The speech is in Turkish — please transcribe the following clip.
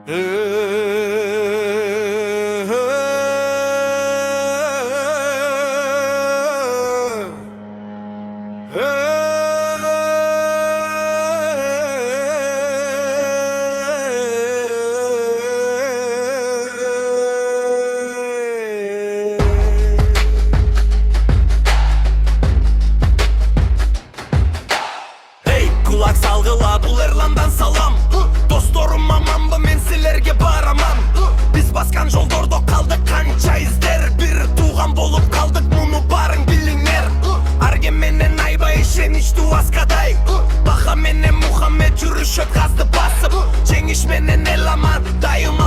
Kulak salgıla bul Erlan'dan salam. Dostlarım amam men silerge baraman. Biz baskan joldorda kaldık kança izler. Bir tuğan bolup kaldık bunu barın bilinler. Arge menen ayba işen iç duvaskaday. Baka menen Muhammed yürüşöp gazdı basıp. Cengiş menen elaman dayıma